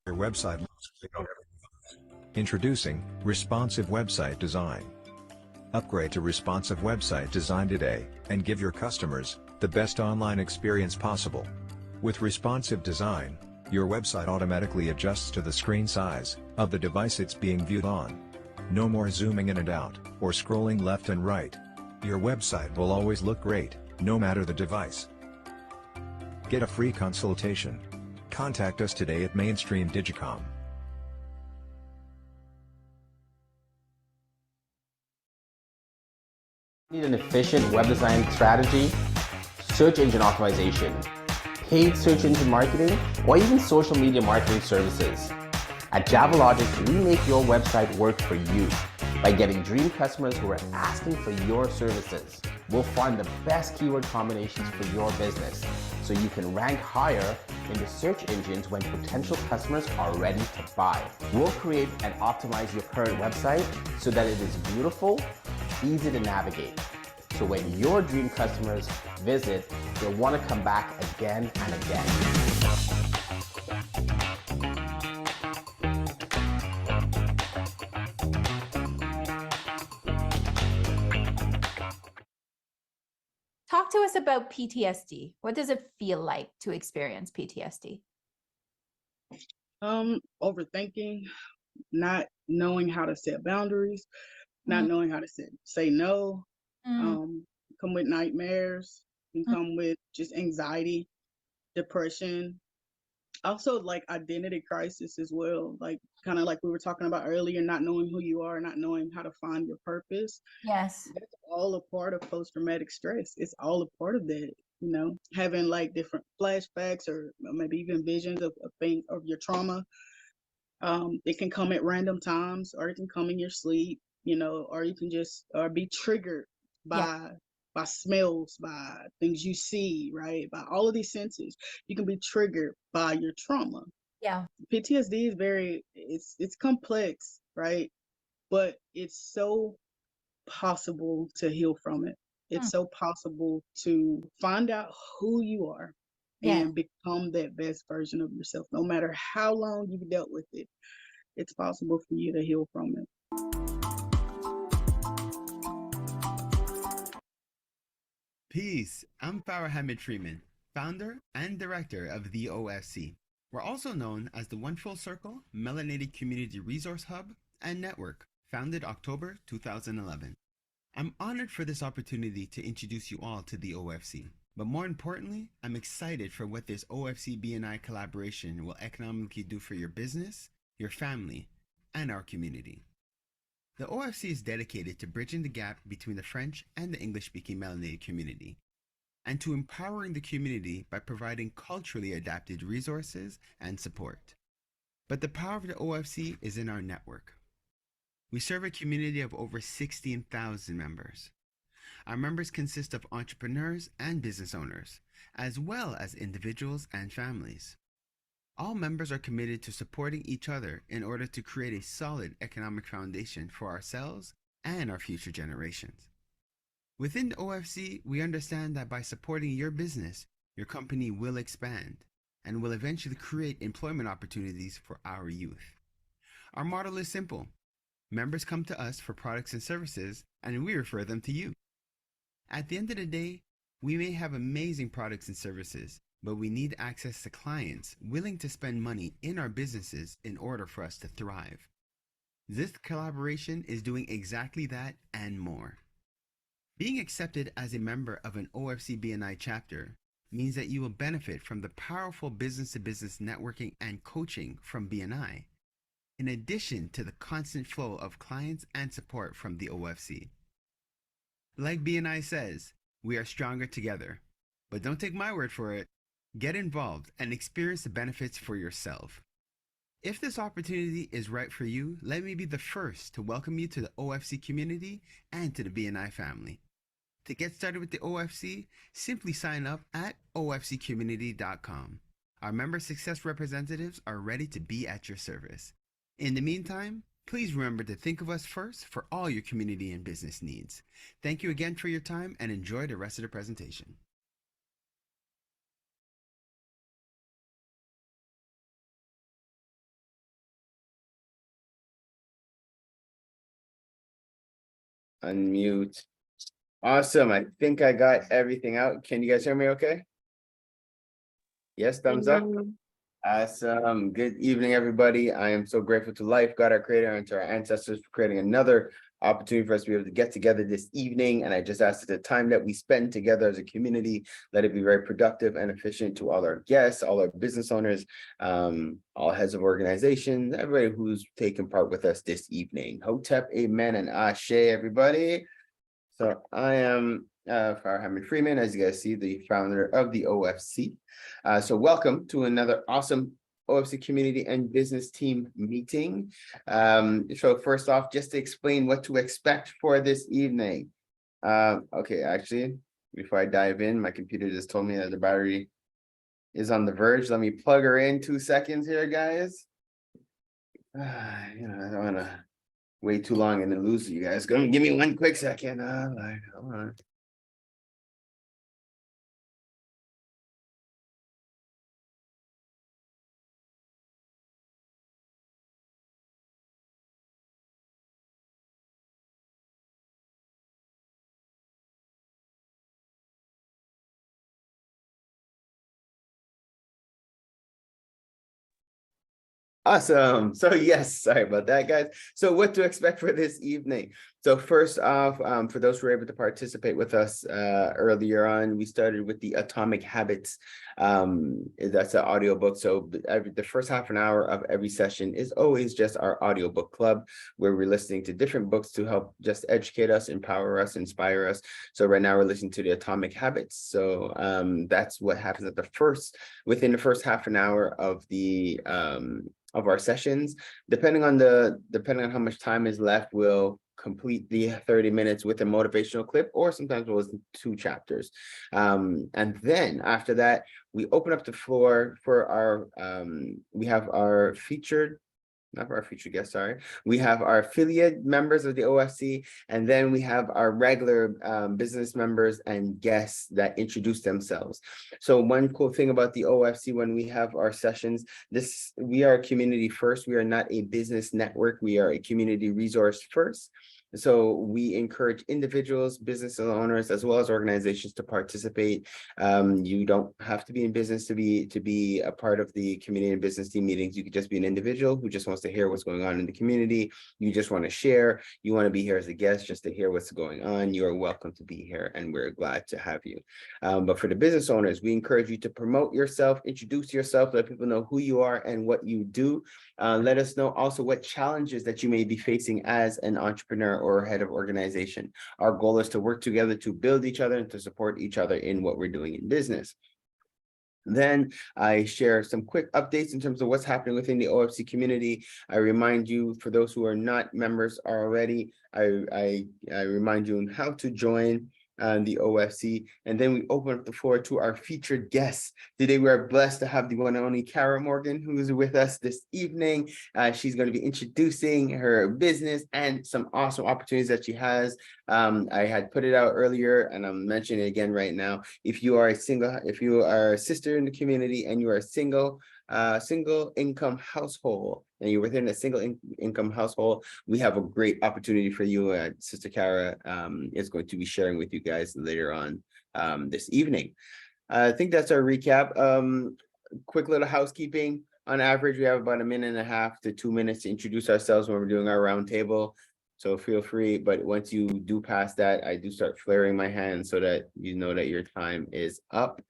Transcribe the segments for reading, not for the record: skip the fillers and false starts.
your website looks great on every device. Introducing Responsive Website Design. Upgrade to responsive website design today, and give your customers the best online experience possible. With responsive design, your website automatically adjusts to the screen size of the device it's being viewed on. No more zooming in and out, or scrolling left and right. Your website will always look great, no matter the device. Get a free consultation. Contact us today at Mainstream Digicom. Need an efficient web design strategy, search engine optimization, paid search engine marketing, or even social media marketing services. At JavaLogic, we make your website work for you by getting dream customers who are asking for your services. We'll find the best keyword combinations for your business so you can rank higher in the search engines when potential customers are ready to buy. We'll create and optimize your current website so that it is beautiful, easy to navigate. So when your dream customers visit, you'll want to come back again and again. Talk to us about PTSD. What does it feel like to experience PTSD? Overthinking, not knowing how to set boundaries, not knowing how to say no, come with nightmares, and come with just anxiety, depression, also like identity crisis as well, like kind of like we were talking about earlier, not knowing who you are, not knowing how to find your purpose. Yes. That's all a part of post-traumatic stress. It's all a part of that, having like different flashbacks or maybe even visions of things of your trauma. It can come at random times, or it can come in your sleep, or you can just or be triggered by smells, by things you see, right? By all of these senses. You can be triggered by your trauma. Yeah. PTSD is it's complex, right? But it's so possible to heal from it. It's so possible to find out who you are and become that best version of yourself. No matter how long you've dealt with it, it's possible for you to heal from it. Peace. I'm Farah Hamid Freeman, founder and director of the OFC. We're also known as the One Full Circle Melanated Community Resource Hub and Network, founded October 2011. I'm honored for this opportunity to introduce you all to the OFC. But more importantly, I'm excited for what this OFC BNI collaboration will economically do for your business, your family, and our community. The OFC is dedicated to bridging the gap between the French and the English-speaking melanated community, and to empowering the community by providing culturally adapted resources and support. But the power of the OFC is in our network. We serve a community of over 16,000 members. Our members consist of entrepreneurs and business owners, as well as individuals and families. All members are committed to supporting each other in order to create a solid economic foundation for ourselves and our future generations. Within the OFC, we understand that by supporting your business, your company will expand and will eventually create employment opportunities for our youth. Our model is simple. Members come to us for products and services, and we refer them to you. At the end of the day, we may have amazing products and services, but we need access to clients willing to spend money in our businesses in order for us to thrive. This collaboration is doing exactly that and more. Being accepted as a member of an OFC BNI chapter means that you will benefit from the powerful business-to-business networking and coaching from BNI, in addition to the constant flow of clients and support from the OFC. Like BNI says, we are stronger together. But don't take my word for it. Get involved and experience the benefits for yourself. If this opportunity is right for you, let me be the first to welcome you to the OFC community and to the BNI family. To get started with the OFC, simply sign up at ofccommunity.com. Our member success representatives are ready to be at your service. In the meantime, please remember to think of us first for all your community and business needs. Thank you again for your time and enjoy the rest of the presentation. Unmute. Awesome. I think I got everything out. Can you guys hear me okay? Yes, thumbs up. Awesome. Good evening, everybody. I am so grateful to life, God, our creator, and to our ancestors for creating another opportunity for us to be able to get together this evening. And I just ask that the time that we spend together as a community, let it be very productive and efficient to all our guests, all our business owners, all heads of organizations, everybody who's taking part with us this evening. Hotep, amen, and ashe, everybody. So I am Farah Hamid Freeman, as you guys see, the founder of the OFC. So welcome to another awesome OFC community and business team meeting. So first off, just to explain what to expect for this evening. Okay, actually, before I dive in, my computer just told me that the battery is on the verge. Let me plug her in 2 seconds here, guys. I don't want to wait too long and then lose you guys. Go give me 1 quick second. Hold on. Awesome. So yes, sorry about that, guys. So what to expect for this evening? So first off, for those who were able to participate with us earlier on, we started with the Atomic Habits. That's an audiobook. So the first half an hour of every session is always just our audiobook club, where we're listening to different books to help just educate us, empower us, inspire us. So right now we're listening to the Atomic Habits. So that's what happens within the first half an hour of our sessions. Depending on how much time is left, we'll complete the 30 minutes with a motivational clip, or sometimes we'll listen to 2 chapters. And then after that, we open up the floor for we have our featured, not our featured guest, sorry. We have our affiliate members of the OFC, and then we have our regular business members and guests that introduce themselves. So one cool thing about the OFC, when we have our sessions, we are a community first. We are not a business network. We are a community resource first. So we encourage individuals, business owners, as well as organizations to participate. You don't have to be in business to be a part of the community and business team meetings. You could just be an individual who just wants to hear what's going on in the community. You just want to share. You want to be here as a guest just to hear what's going on. You are welcome to be here, and we're glad to have you. But for the business owners, we encourage you to promote yourself, introduce yourself, let people know who you are and what you do. Let us know also what challenges that you may be facing as an entrepreneur or head of organization. Our goal is to work together to build each other and to support each other in what we're doing in business. Then I share some quick updates in terms of what's happening within the OFC community. I remind you, for those who are not members already, I remind you on how to join the OFC, and then we open up the floor to our featured guests. Today we are blessed to have the one and only Kara Morgan, who is with us this evening. She's going to be introducing her business and some awesome opportunities that she has. I had put it out earlier, and I'm mentioning it again right now. If you are a sister in the community and you are a single income household, and you're within a single income household, we have a great opportunity for you. Sister Kara is going to be sharing with you guys later on this evening. I think that's our recap. Quick little housekeeping. On average, we have about 1.5 to 2 minutes to introduce ourselves when we're doing our roundtable. So feel free, but once you do pass that, I do start flaring my hand so that you know that your time is up.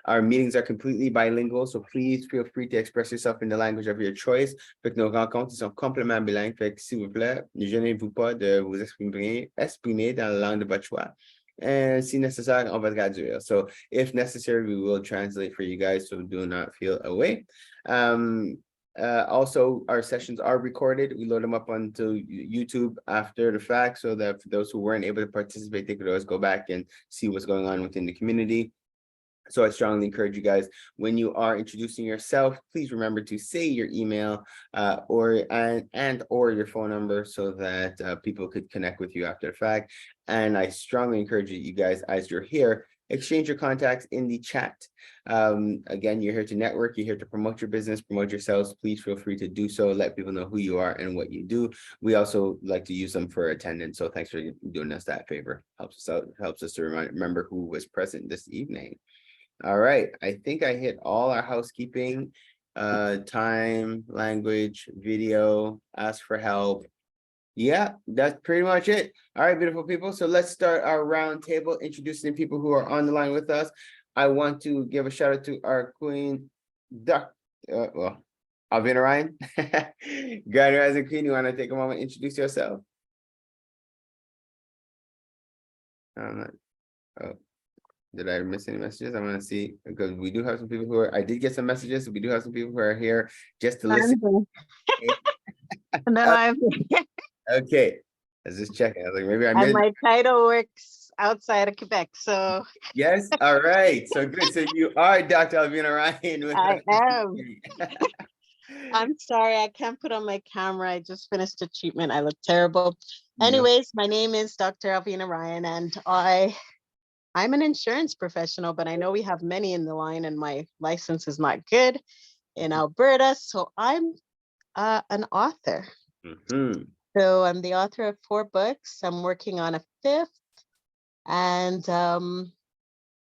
Our meetings are completely bilingual, so please feel free to express yourself in the language of your choice. Fait que nos rencontres sont complètement bilingues. Fait que s'il vous plaît, ne gênez-vous pas de vous exprimer dans la langue de votre choix. And si nécessaire, on va traduire. So if necessary, we will translate for you guys, so do not feel away. Also, our sessions are recorded. We load them up onto YouTube after the fact, so that for those who weren't able to participate, they could always go back and see what's going on within the community. So I strongly encourage you guys, when you are introducing yourself, please remember to say your email or your phone number, so that people could connect with you after the fact. And I strongly encourage you guys, as you're here, exchange your contacts in the chat. Again, you're here to network, you're here to promote your business, promote yourselves. Please feel free to do so. Let people know who you are and what you do. We also like to use them for attendance. So thanks for doing us that favor. Helps us out, helps us to remember who was present this evening. All right, I think I hit all our housekeeping, time, language, video, ask for help. Yeah, that's pretty much it. All right, beautiful people. So let's start our round table, introducing people who are on the line with us. I want to give a shout out to our queen, Alvina Ryan. Grand Rising Queen, you want to take a moment, introduce yourself? Oh, did I miss any messages? I want to see, because we do have some people who are, I did get some messages. We do have some people who are here just to listen. And then I'm Okay, I was just checking. I was like, maybe I and missed. my title works outside of Quebec, so Yes, all right. So good. So you are Dr. Alvina Ryan. With I us. am. I'm sorry, I can't put on my camera. I just finished a treatment. I look terrible. No. Anyways, my name is Dr. Alvina Ryan, and I'm an insurance professional, but I know we have many in the line, and my license is not good in Alberta, so I'm an author. Mhm. So I'm the author of 4 books. I'm working on a 5th. And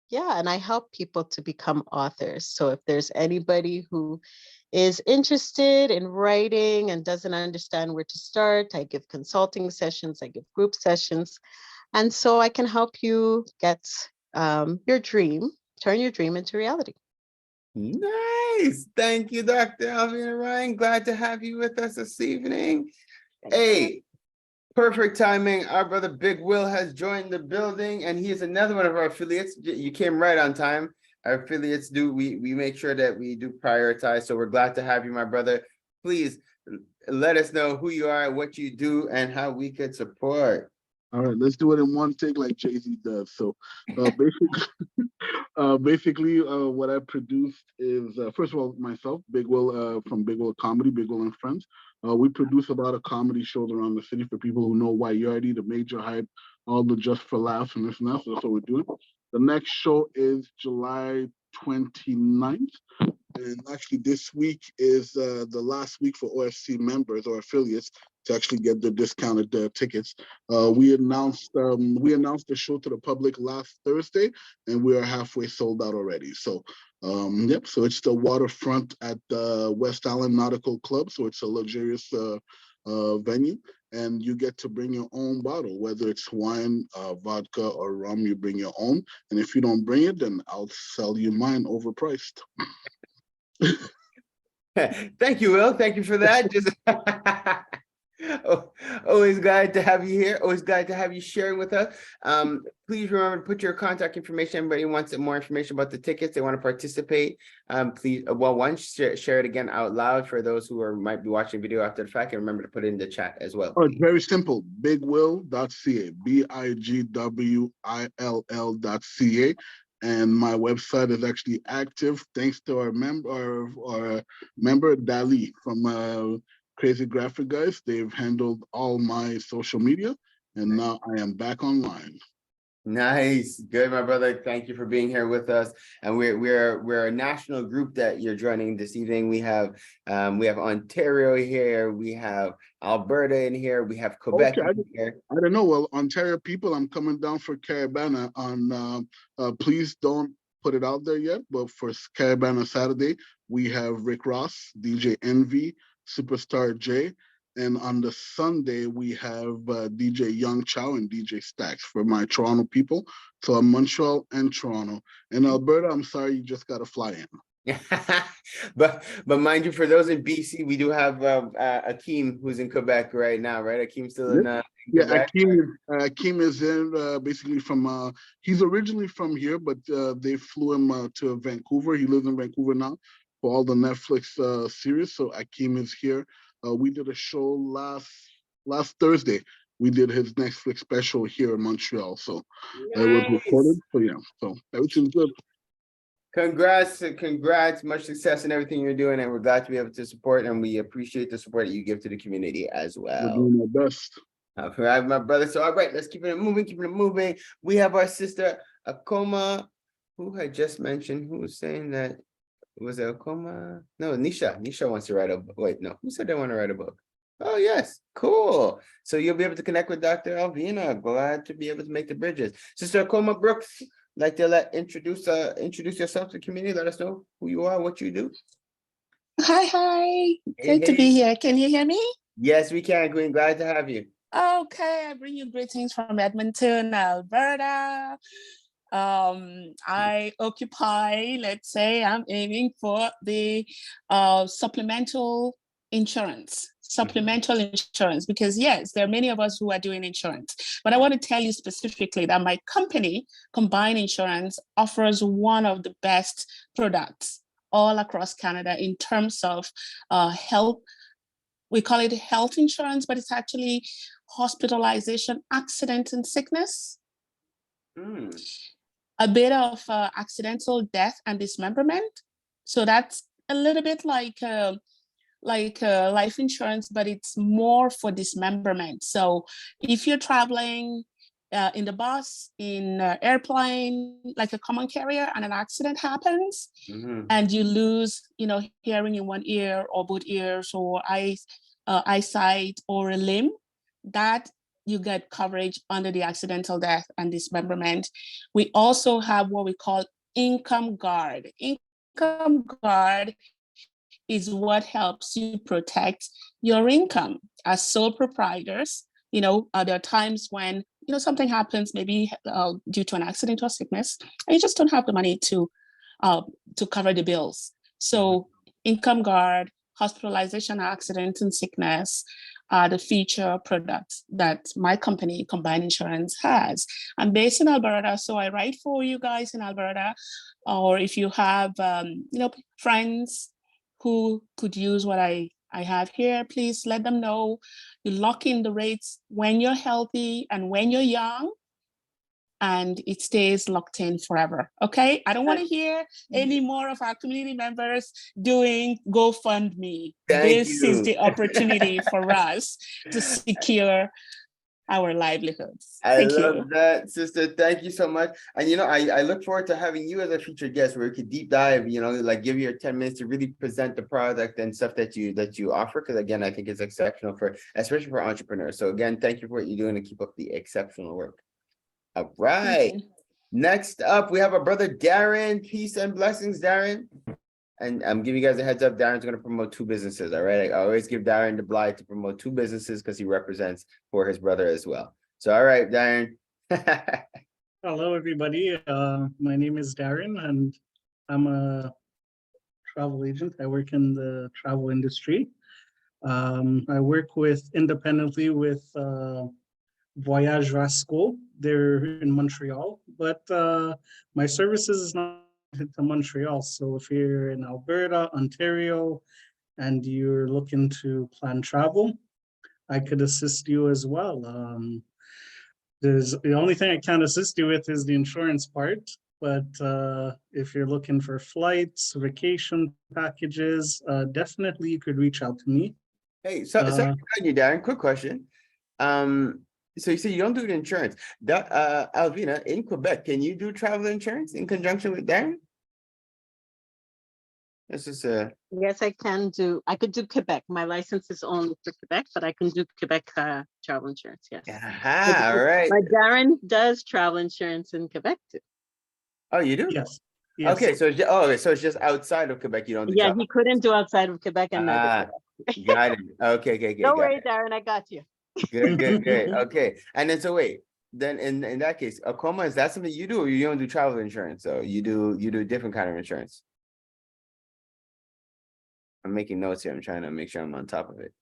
yeah, and I help people to become authors. So if there's anybody who is interested in writing and doesn't understand where to start, I give consulting sessions, I give group sessions. And so I can help you get your dream, turn your dream into reality. Nice. Thank you, Dr. Alvina Ryan. Glad to have you with us this evening. Hey, perfect timing. Our brother Big Will has joined the building, and he is another one of our affiliates. You came right on time. Our affiliates we make sure that we do prioritize. So we're glad to have you, my brother. Please let us know who you are, what you do, and how we could support. All right, let's do it in one take like Jay-Z does. So basically, what I produced is, first of all, myself, Big Will, from Big Will Comedy, Big Will and Friends. We produce a lot of comedy shows around the city for people who know Yardy, the Major Hype, all the Just for Laughs and this and that. So that's what we're doing. The next show is July 29th. And actually, this week is the last week for OFC members or affiliates to actually get the discounted tickets. We announced the show to the public last Thursday, and we are halfway sold out already. So, yep. So it's the waterfront at the West Island Nautical Club. So it's a luxurious venue, and you get to bring your own bottle, whether it's wine, vodka, or rum. You bring your own, and if you don't bring it, then I'll sell you mine overpriced. Thank you, Will. Thank you for that. Just always glad to have you here. Always glad to have you sharing with us. Please remember to put your contact information. Anybody wants more information about the tickets, they want to participate. Please, share it again out loud for those who might be watching video after the fact, and remember to put it in the chat as well. Oh, it's very simple. Bigwill.ca, BIGWILL.ca. And my website is actually active thanks to our member Dali from Crazy Graphic Guys. They've handled all my social media, and now I am back online. Nice, good, my brother. Thank you for being here with us. And we're a national group that you're joining this evening. We have Ontario here, we have Alberta in here, we have Quebec here. I don't know. Well, Ontario people, I'm coming down for Caribana on. Please don't put it out there yet, but for Caribana Saturday, we have Rick Ross, DJ Envy, Superstar J. And on the Sunday, we have DJ Young Chow and DJ Stacks for my Toronto people. So I'm Montreal and Toronto. In Alberta, I'm sorry, you just got to fly in. but mind you, for those in BC, we do have Akeem, who's in Quebec right now, right? Akeem's still in Quebec. Akeem is in basically from he's originally from here, but they flew him to Vancouver. He lives in Vancouver now for all the Netflix series. So Akeem is here. We did a show last Thursday. We did his Netflix special here in Montreal. So it was recorded. So yeah, so everything's good. Congrats. Much success in everything you're doing, and we're glad to be able to support, and we appreciate the support that you give to the community as well. We're doing our best. All right, my brother. So all right, let's keep it moving. We have our sister Akoma who had just mentioned, who was saying that, was it Okoma? No, Nisha wants to write a book. Wait, no, who said they want to write a book? Oh, yes, cool. So you'll be able to connect with Dr. Alvina. Glad to be able to make the bridges. Sister Okoma Brooks, like to introduce yourself to the community. Let us know who you are, what you do. Hi. Hey, Good to be here. Can you hear me? Yes, we can, Queen. Glad to have you. Okay, I bring you greetings from Edmonton, Alberta. I occupy, let's say, I'm aiming for the supplemental insurance. Because yes, there are many of us who are doing insurance, but I want to tell you specifically that my company, Combined Insurance, offers one of the best products all across Canada in terms of health. We call it health insurance, but it's actually hospitalization, accident, and sickness. A bit of accidental death and dismemberment. So that's a little bit like life insurance, but it's more for dismemberment. So if you're traveling in the bus, in an airplane, like a common carrier, and an accident happens, and you lose, hearing in one ear or both ears, or eyesight or a limb, that you get coverage under the accidental death and dismemberment. We also have what we call income guard. Income guard is what helps you protect your income. As sole proprietors, there are times when something happens, maybe due to an accident or sickness, and you just don't have the money to cover the bills. So income guard, hospitalization, accident, and sickness are the feature products that my company, Combined Insurance, has. I'm based in Alberta, so I write for you guys in Alberta. Or if you have, friends who could use what I have here, please let them know. You lock in the rates when you're healthy and when you're young, and it stays locked in forever. Okay, I don't want to hear any more of our community members doing GoFundMe. This is the opportunity for us to secure our livelihoods. I love that, sister. Thank you so much. And I look forward to having you as a featured guest where we could deep dive, like give you your 10 minutes to really present the product and stuff that you offer. Because again, I think it's exceptional especially for entrepreneurs. So again, thank you for what you're doing and keep up the exceptional work. All right. Next up, we have our brother Darren. Peace and blessings, Darren. And I'm giving you guys a heads up. Darren's going to promote 2 businesses. All right. I always give Darren the blight to promote 2 businesses because he represents for his brother as well. So, all right, Darren. Hello, everybody. My name is Darren, and I'm a travel agent. I work in the travel industry. I work independently with Voyage Rasco. They're in Montreal, but my services is not to Montreal. So if you're in Alberta, Ontario, and you're looking to plan travel, I could assist you as well. The only thing I can't assist you with is the insurance part, but if you're looking for flights, vacation packages, definitely you could reach out to me. Hey, so you, Darren, quick question. So you say you don't do the insurance. Alvina, in Quebec, can you do travel insurance in conjunction with Darren? This is Yes, I could do Quebec. My license is only for Quebec, but I can do Quebec travel insurance, yes. All right. But Darren does travel insurance in Quebec too. Oh, you do? Yes. Okay, so it's just outside of Quebec. You don't do travel. He couldn't do outside of Quebec and got it. Okay. Don't worry, Darren, I got you. Good. Okay. And then then in that case, Akoma, is that something you do, or you don't do travel insurance? So you do a different kind of insurance? I'm making notes here. I'm trying to make sure I'm on top of it.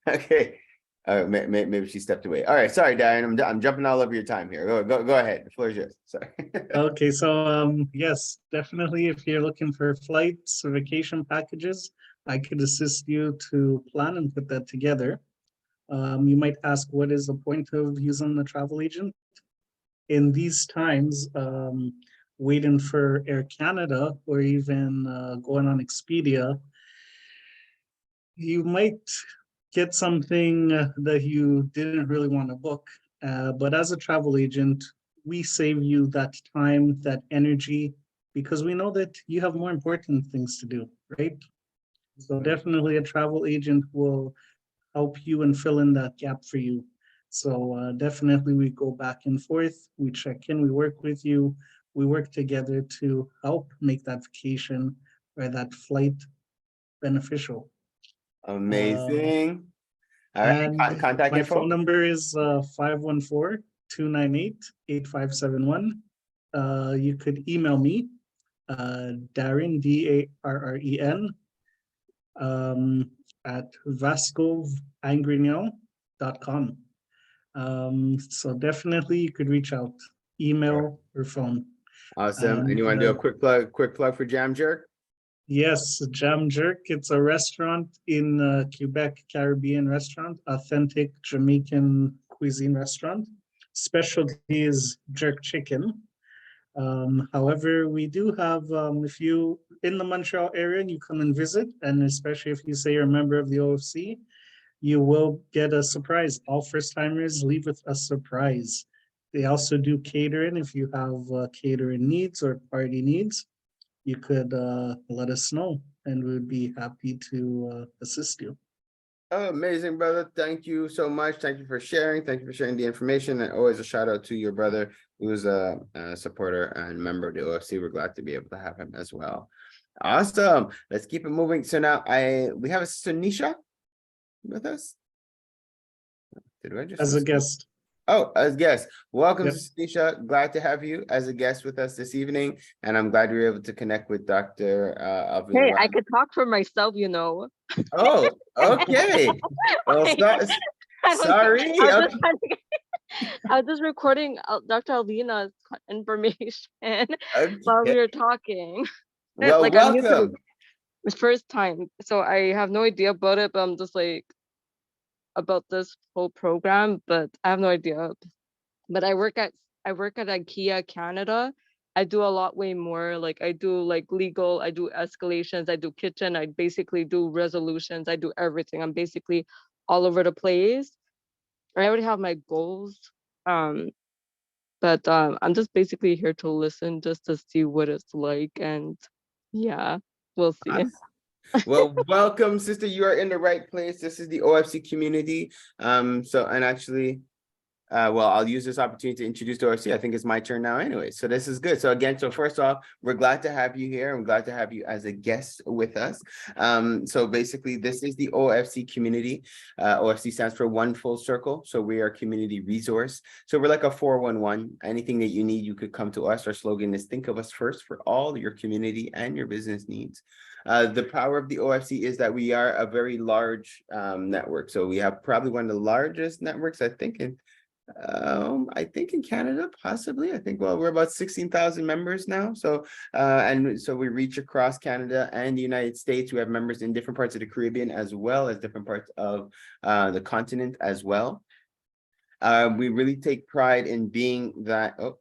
Okay. Maybe she stepped away. All right. Sorry, Darren. I'm jumping all over your time here. Go ahead. The floor is yours. Sorry. Okay. So yes, definitely. If you're looking for flights or vacation packages, I could assist you to plan and put that together. You might ask, what is the point of using a travel agent? In these times, waiting for Air Canada or even going on Expedia, you might get something that you didn't really want to book. But as a travel agent, we save you that time, that energy, because we know that you have more important things to do, right? So definitely a travel agent will help you and fill in that gap for you. So definitely we go back and forth, we check in, we work with you, we work together to help make that vacation or that flight beneficial. Amazing. All right, And contact my info. phone number is 514-298-8571. You could email me, Darren, Darren, at vascoangrignol.com. So definitely you could reach out, email or phone. Awesome. And And you want to do a quick plug for Jam Jerk? yes, Jam Jerk. It's a restaurant in Quebec, Caribbean restaurant, authentic Jamaican cuisine restaurant. Specialty is jerk chicken. However, we do have, if you in the Montreal area and you come and visit, and especially if you say you're a member of the OFC, you will get a surprise. All first timers leave with a surprise. They also do catering. If you have catering needs or party needs, you could let us know and we would be happy to assist you. Oh, amazing, brother. Thank you so much. Thank you for sharing. Thank you for sharing the information. And always a shout out to your brother, who is a supporter and member of the OFC. We're glad to be able to have him as well. Awesome. Let's keep it moving. So now we have a Sister Nisha with us. Did I just As a guest. Oh, as guest. Welcome, Yep. Sister Nisha. Glad to have you as a guest with us this evening. And I'm glad we were able to connect with Dr. Hey, I could talk for myself, you know. Oh, okay. Well, sorry. I was just recording Dr. Alvina's information while we Okay. were talking. Well, Like, I'm new to welcome. the first time, so I have no idea about it, but I'm just like about this whole program, but I have no idea. But I work at IKEA Canada. I do a lot way more. Like I do like legal, I do escalations, I do kitchen, I basically do resolutions, I do everything. I'm basically all over the place. I already have my goals. But I'm just basically here to listen just to see what it's like, and yeah, we'll see. Well, welcome, sister. You are in the right place. This is the OFC community. Well, I'll use this opportunity to introduce the OFC. I think it's my turn now anyway. So this is good. So again, first off, we're glad to have you here. I'm glad to have you as a guest with us. So basically, this is the OFC community. OFC stands for One Full Circle. So we are a community resource. So we're like a 411. Anything that you need, you could come to us. Our slogan is think of us first for all your community and your business needs. The power of the OFC is that we are a very large network. So we have probably one of the largest networks, I think in Canada, possibly. Well, we're about 16,000 members now. So we reach across Canada and the United States. We have members in different parts of the Caribbean as well as different parts of the continent as well. We really take pride in being that. Oh,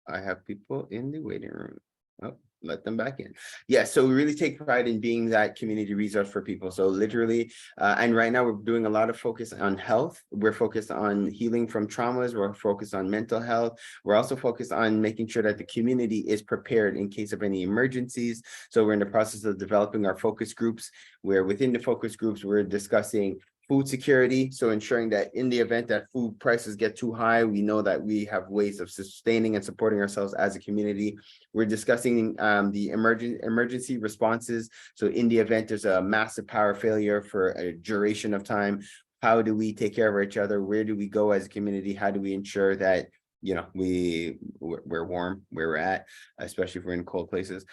I have people in the waiting room. Oh, let them back in. Yes, so we really take pride in being that community resource for people. So literally, and right now we're doing a lot of focus on health. We're focused on healing from traumas. We're focused on mental health. We're also focused on making sure that the community is prepared in case of any emergencies. So we're in the process of developing our focus groups, where within the focus groups, we're discussing food security, so ensuring that in the event that food prices get too high, we know that we have ways of sustaining and supporting ourselves as a community. We're discussing the emergency responses. So in the event there's a massive power failure for a duration of time, how do we take care of each other? Where do we go as a community? How do we ensure that we're warm where we're at, especially if we're in cold places?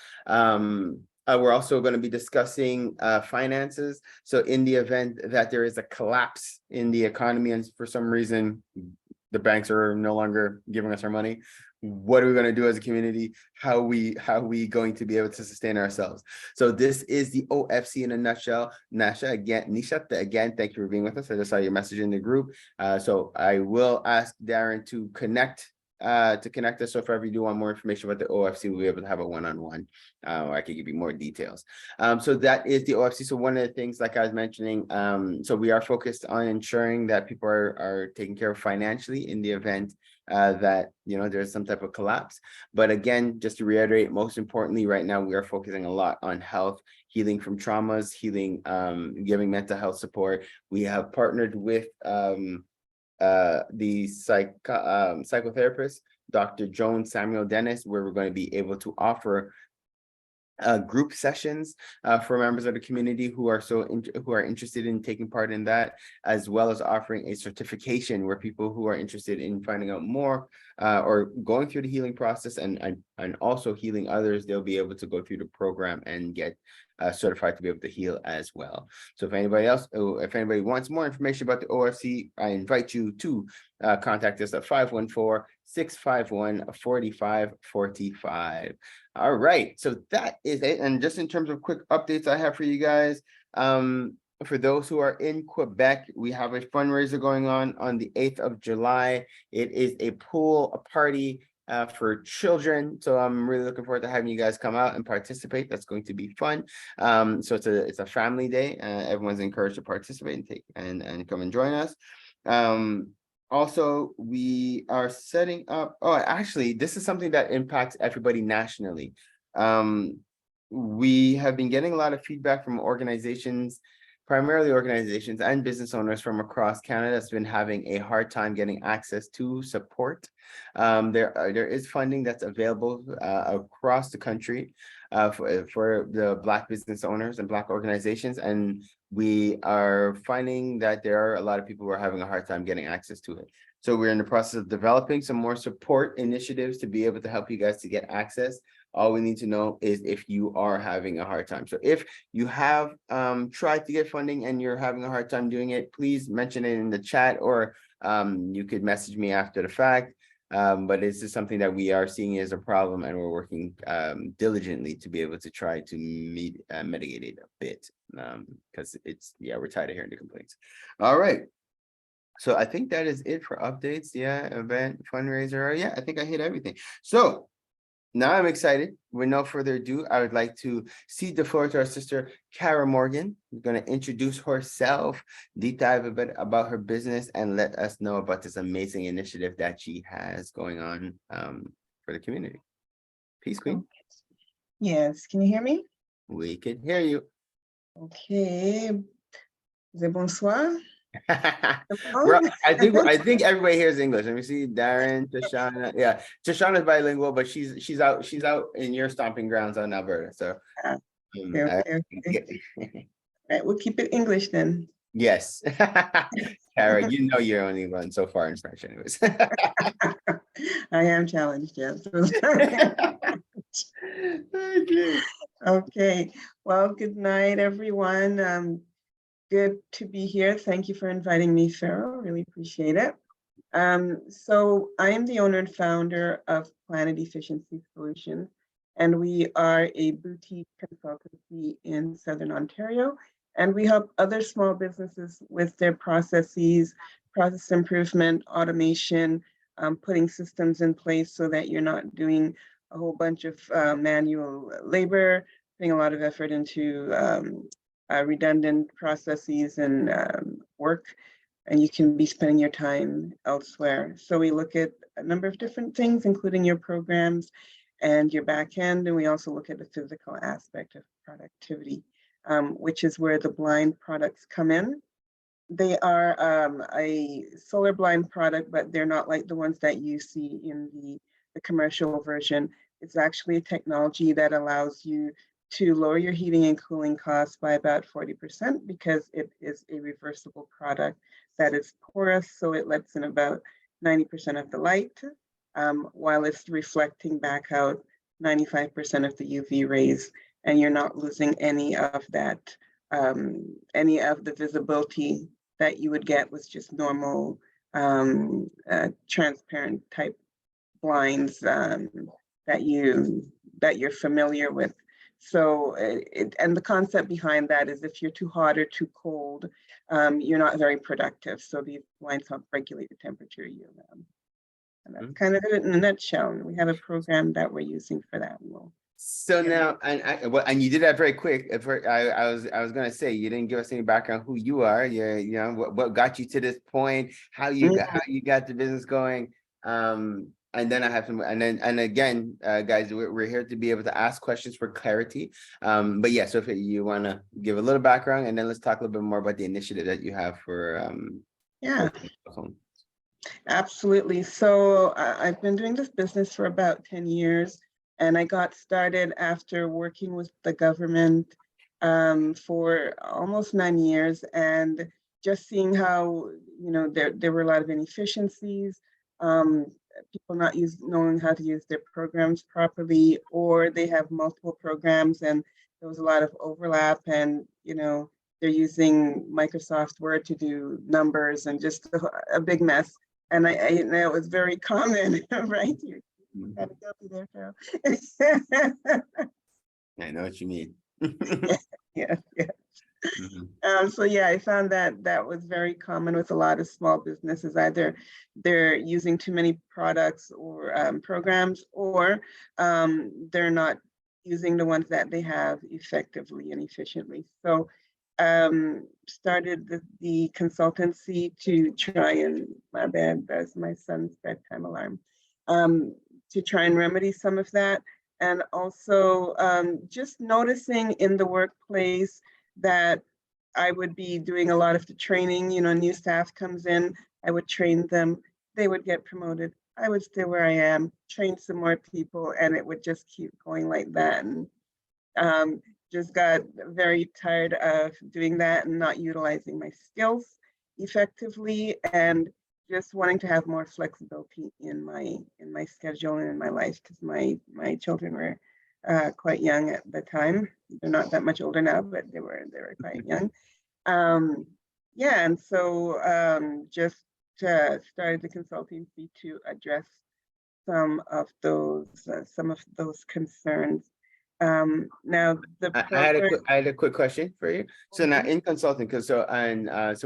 We're also going to be discussing finances. So in the event that there is a collapse in the economy and for some reason the banks are no longer giving us our money, what are we going to do as a community? How are we going to be able to sustain ourselves? So this is the OFC in a nutshell. Nisha, again, thank you for being with us. I just saw your message in the group. So I will ask Darren to connect us. So if ever you do want more information about the OFC, we'll be able to have a one-on-one. I can give you more details. So that is the OFC. So one of the things, like I was mentioning, so we are focused on ensuring that people are taken care of financially in the event that, you know, there's some type of collapse. But again, just to reiterate, most importantly, right now, we are focusing a lot on health, healing from traumas, healing, giving mental health support. We have partnered with the psychotherapist, Dr. Joan Samuel Dennis, where we're going to be able to offer group sessions for members of the community who are who are interested in taking part in that, as well as offering a certification where people who are interested in finding out more or going through the healing process and also healing others, they'll be able to go through the program and get certified to be able to heal as well. So if anybody wants more information about the OFC, I invite you to contact us at 514-651-4545. All right, so that is it. And just in terms of quick updates I have for you guys, for those who are in Quebec, we have a fundraiser going on the 8th of July. It is a pool party for children. So I'm really looking forward to having you guys come out and participate. That's going to be fun. So it's a family day. Everyone's encouraged to participate and take and come and join us. Also, we are setting up, actually, this is something that impacts everybody nationally. We have been getting a lot of feedback from organizations, primarily organizations and business owners from across Canada that's been having a hard time getting access to support. There is funding that's available across the country for the Black business owners and Black organizations, and we are finding that there are a lot of people who are having a hard time getting access to it. So we're in the process of developing some more support initiatives to be able to help you guys to get access. All we need to know is if you are having a hard time. So if you have tried to get funding and you're having a hard time doing it, please mention it in the chat, or you could message me after the fact. But this is something that we are seeing as a problem, and we're working diligently to be able to try to mitigate it a bit, because we're tired of hearing the complaints. All right. So I think that is it for updates. Yeah, event, fundraiser. Yeah, I think I hit everything. So now I'm excited. With no further ado, I would like to cede the floor to our sister, Kara Morgan, who's going to introduce herself, deep dive a bit about her business, and let us know about this amazing initiative that she has going on for the community. Peace, Queen. Yes, can you hear me? We can hear you. Okay. Bonsoir. I think everybody here's English. Let me see, Darren, Tashana. Yeah, Tashana's bilingual, but she's out in your stomping grounds on Alberta. So Okay. Right, we'll keep it English then. Yes. Kara, you know you're only run so far in French anyways. I am challenged, yes. Okay. Okay, well, good night, everyone. Good to be here. Thank you for inviting me, Farrell. Really appreciate it. So I am the owner and founder of Planit Efficiency Solutions, and we are a boutique consultancy in Southern Ontario, and we help other small businesses with their processes, process improvement, automation, putting systems in place so that you're not doing a whole bunch of manual labor, putting a lot of effort into redundant processes and work, and you can be spending your time elsewhere. So we look at a number of different things, including your programs and your back end, and we also look at the physical aspect of productivity, which is where the blind products come in. They are a solar blind product, but they're not like the ones that you see in the commercial version. It's actually a technology that allows you to lower your heating and cooling costs by about 40% because it is a reversible product that is porous, so it lets in about 90% of the light, while it's reflecting back out 95% of the UV rays, and you're not losing any of that, any of the visibility that you would get with just normal transparent type blinds that you're familiar with. So, and the concept behind that is if you're too hot or too cold, you're not very productive. So these blinds help regulate the temperature year-round. And that's kind of it in a nutshell. And we have a program that we're using for that. So now, and you did that very quick. I was gonna say you didn't give us any background who you are. You know what got you to this point, how you got the business going. And then I have some, and again, guys, we're here to be able to ask questions for clarity. But yeah, so if you want to give a little background, and then let's talk a little bit more about the initiative that you have for Yeah, for- absolutely. So I've been doing this business for about 10 years, and I got started after working with the government for almost 9 years, and just seeing how, there were a lot of inefficiencies, people not knowing how to use their programs properly, or they have multiple programs and there was a lot of overlap, and they're using Microsoft Word to do numbers and just a big mess. And I know it was very common, right? You gotta go there, Carol. I know what you mean. Yeah, yeah. Mhm. So yeah, I found that was very common with a lot of small businesses. Either they're using too many products or programs, or they're not using the ones that they have effectively and efficiently. So started the consultancy to try and, my bad, that's my son's bedtime alarm, to try and remedy some of that. And also just noticing in the workplace that I would be doing a lot of the training, new staff comes in, I would train them, they would get promoted. I would stay where I am, train some more people, and it would just keep going like that. And just got very tired of doing that and not utilizing my skills effectively, and just wanting to have more flexibility in my schedule and in my life, because my children were quite young at the time. They're not that much older now, but they were quite young. Yeah, and so just started the consultancy to address some of those concerns. Now the program. I had a quick question for you. So now in consulting, because so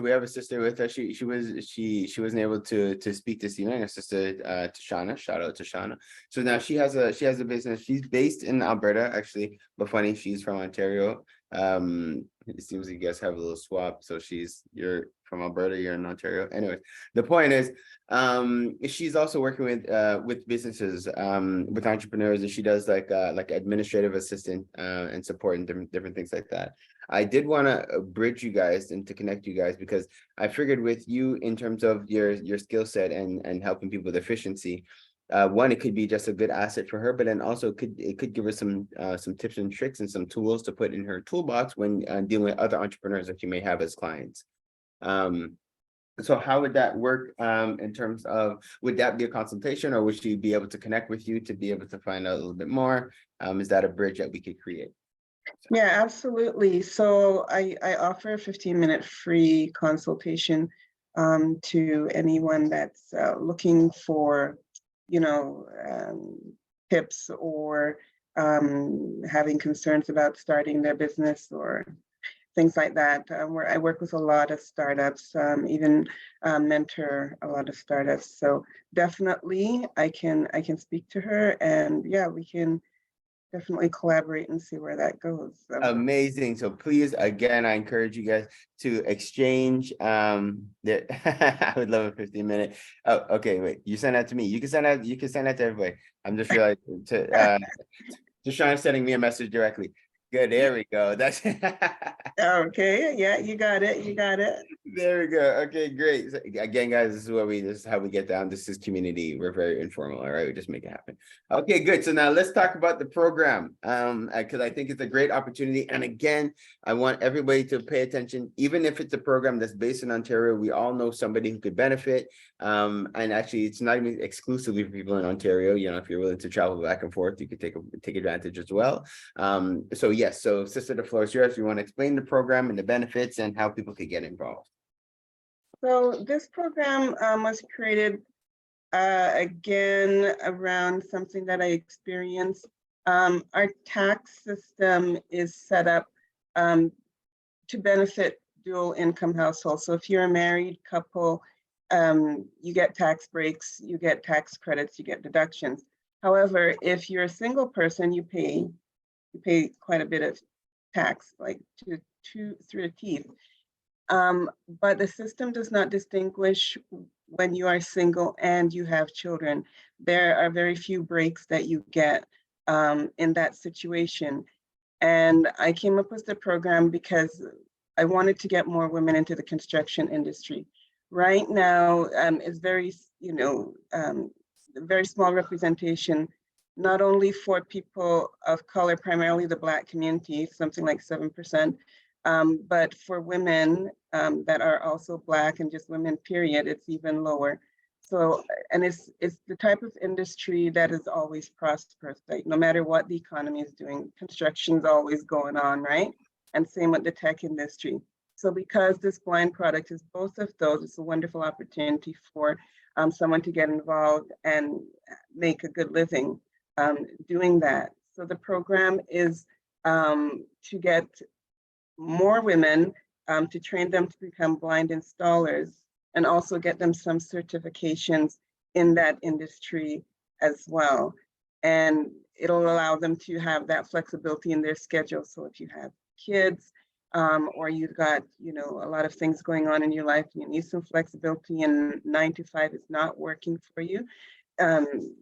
we have a sister with us. She wasn't able to speak this evening. Her sister Tashana, shout out to Shana. So now she has a business. She's based in Alberta, actually, but funny, she's from Ontario. It seems you guys have a little swap. So you're from Alberta, you're in Ontario. Anyway, the point is, she's also working with businesses, with entrepreneurs, and she does like administrative assistant and support and different things like that. I did want to bridge you guys and to connect you guys, because I figured with you in terms of your skill set and helping people with efficiency, one, it could be just a good asset for her, but then also it could give her some tips and tricks and some tools to put in her toolbox when dealing with other entrepreneurs that you may have as clients. So how would that work in terms of, would that be a consultation, or would she be able to connect with you to be able to find out a little bit more? Is that a bridge that we could create? Yeah, absolutely. So I offer a 15-minute free consultation to anyone that's looking for, tips, or having concerns about starting their business or things like that. Where I work with a lot of startups, even mentor a lot of startups. So definitely, I can speak to her, and yeah, we can definitely collaborate and see where that goes. So. Amazing. So please, again, I encourage you guys to exchange. I would love a 15-minute. Oh, okay. Wait, you send that to me. You can send that to everybody. I'm just realizing just trying sending me a message directly. Good. There we go. That's okay. Yeah, you got it. You got it. There we go. Okay, great. So, again, guys, this is how we get down. This is community. We're very informal. All right, we just make it happen. Okay, good. So now let's talk about the program. Because I think it's a great opportunity. And again, I want everybody to pay attention. Even if it's a program that's based in Ontario, we all know somebody who could benefit. And actually, it's not even exclusively for people in Ontario. If you're willing to travel back and forth, you could take advantage as well. So yes, so sister, the floor is yours. You want to explain the program and the benefits and how people could get involved. So this program was created again around something that I experienced. Our tax system is set up to benefit dual income households. So if you're a married couple, you get tax breaks, you get tax credits, you get deductions. However, if you're a single person, you pay quite a bit of tax, like through the teeth. But the system does not distinguish when you are single and you have children. There are very few breaks that you get in that situation. And I came up with the program because I wanted to get more women into the construction industry. Right now, it's very, very small representation, not only for people of color, primarily the Black community, something like 7%, but for women that are also Black and just women, period, it's even lower. So, and it's the type of industry that is always prosperous, like no matter what the economy is doing, construction's always going on, right? And same with the tech industry. So because this blind product is both of those, it's a wonderful opportunity for someone to get involved and make a good living doing that. So the program is to get more women, to train them to become blind installers, and also get them some certifications in that industry as well. And it'll allow them to have that flexibility in their schedule. So if you have kids, or you've got, a lot of things going on in your life, you need some flexibility and 9 to 5 is not working for you,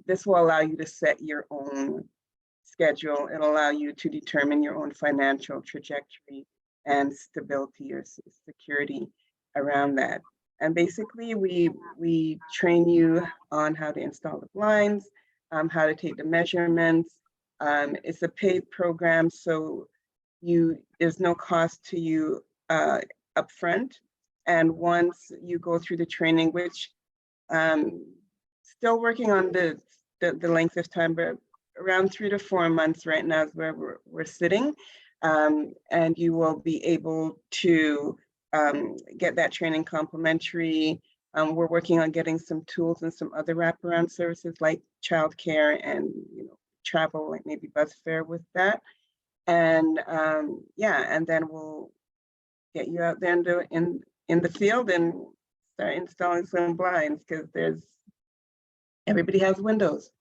this will allow you to set your own schedule. It'll allow you to determine your own financial trajectory and stability or security around that. And basically, we train you on how to install the blinds, how to take the measurements. It's a paid program, so there's no cost to you upfront. And once you go through the training, which still working on the length of time, but around 3 to 4 months right now is where we're sitting. And you will be able to get that training complimentary. We're working on getting some tools and some other wraparound services like childcare and travel, like maybe bus fare with that. And and then we'll get you out there in the field and start installing some blinds, because everybody has windows.